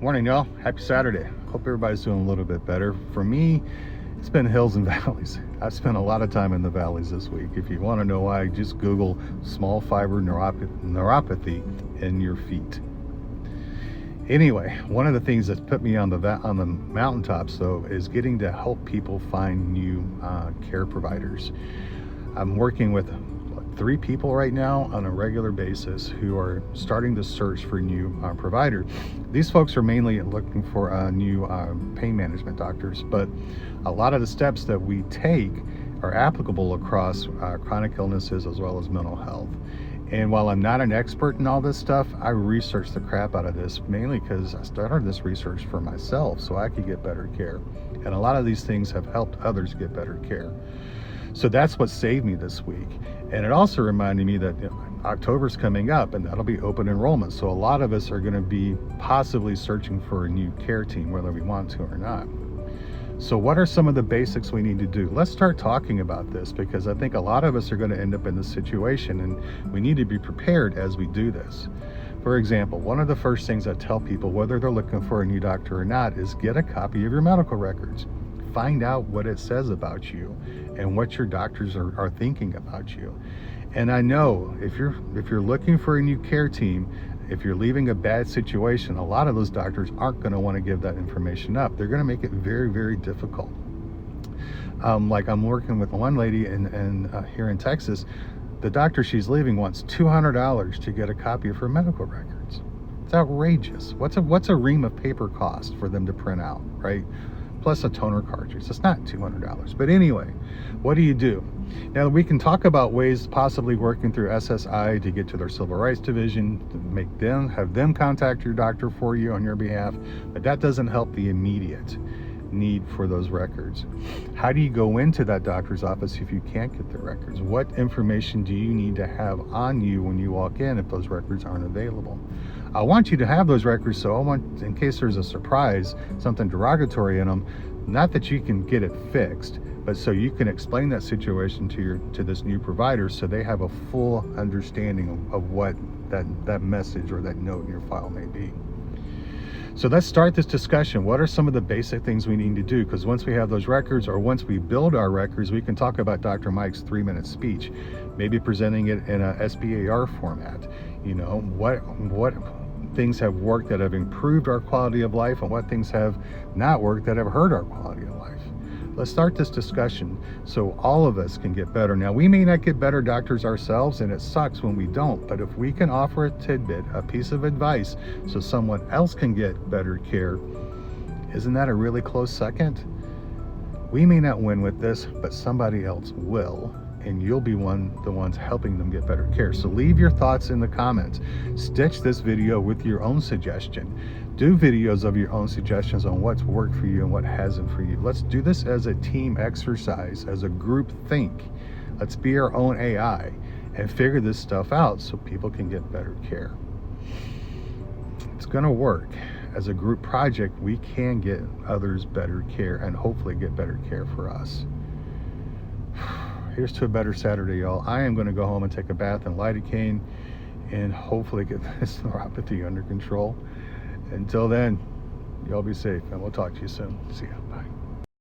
Morning, y'all. Happy Saturday. Hope everybody's doing a little bit better. For me, it's been hills and valleys. I've spent a lot of time in the valleys this week. If you want to know why, just Google small fiber neuropathy in your feet. Anyway, one of the things that's put me on the mountaintops, though, is getting to help people find new care providers. I'm working with 3 people right now on a regular basis who are starting to search for new provider. These folks are mainly looking for new pain management doctors, but a lot of the steps that we take are applicable across chronic illnesses as well as mental health. And while I'm not an expert in all this stuff, I researched the crap out of this, mainly because I started this research for myself so I could get better care. And a lot of these things have helped others get better care. So that's what saved me this week. And it also reminded me that October's coming up and that'll be open enrollment. So a lot of us are going to be possibly searching for a new care team, whether we want to or not. So what are some of the basics we need to do? Let's start talking about this, because I think a lot of us are going to end up in this situation and we need to be prepared as we do this. For example, one of the first things I tell people, whether they're looking for a new doctor or not, is get a copy of your medical records. Find out what it says about you and what your doctors are thinking about you. And I know if you're looking for a new care team, if you're leaving a bad situation, a lot of those doctors aren't going to want to give that information up. They're going to make it very, very difficult. Like I'm working with one lady in here in Texas. The doctor she's leaving wants $200 to get a copy of her medical records. It's outrageous. What's a ream of paper cost for them to print out, right? Plus a toner cartridge. It's not $200. But anyway, what do? Now we can talk about ways possibly working through SSI to get to their civil rights division, to have them contact your doctor for you on your behalf, but that doesn't help the immediate need for those records. How do you go into that doctor's office if you can't get the records? What information do you need to have on you when you walk in if those records aren't available? I want you to have those records, so I want, in case there's a surprise, something derogatory in them, not that you can get it fixed, but so you can explain that situation to this new provider so they have a full understanding of what that message or that note in your file may be. So let's start this discussion. What are some of the basic things we need to do? Because once we have those records, or once we build our records, we can talk about Dr. Mike's 3-minute speech, maybe presenting it in a SBAR format. You know, what things have worked that have improved our quality of life and what things have not worked that have hurt our quality of life. Let's start this discussion so all of us can get better. Now, we may not get better doctors ourselves, and it sucks when we don't, but if we can offer a tidbit, a piece of advice, so someone else can get better care, isn't that a really close second? We may not win with this, but somebody else will, and you'll be the ones helping them get better care. So leave your thoughts in the comments. Stitch this video with your own suggestion. Do videos of your own suggestions on what's worked for you and what hasn't for you. Let's do this as a team exercise, as a group think. Let's be our own AI and figure this stuff out so people can get better care. It's gonna work. As a group project, we can get others better care and hopefully get better care for us. Here's to a better Saturday, y'all. I am going to go home and take a bath in lidocaine and hopefully get this neuropathy under control. Until then, y'all be safe, and we'll talk to you soon. See ya. Bye.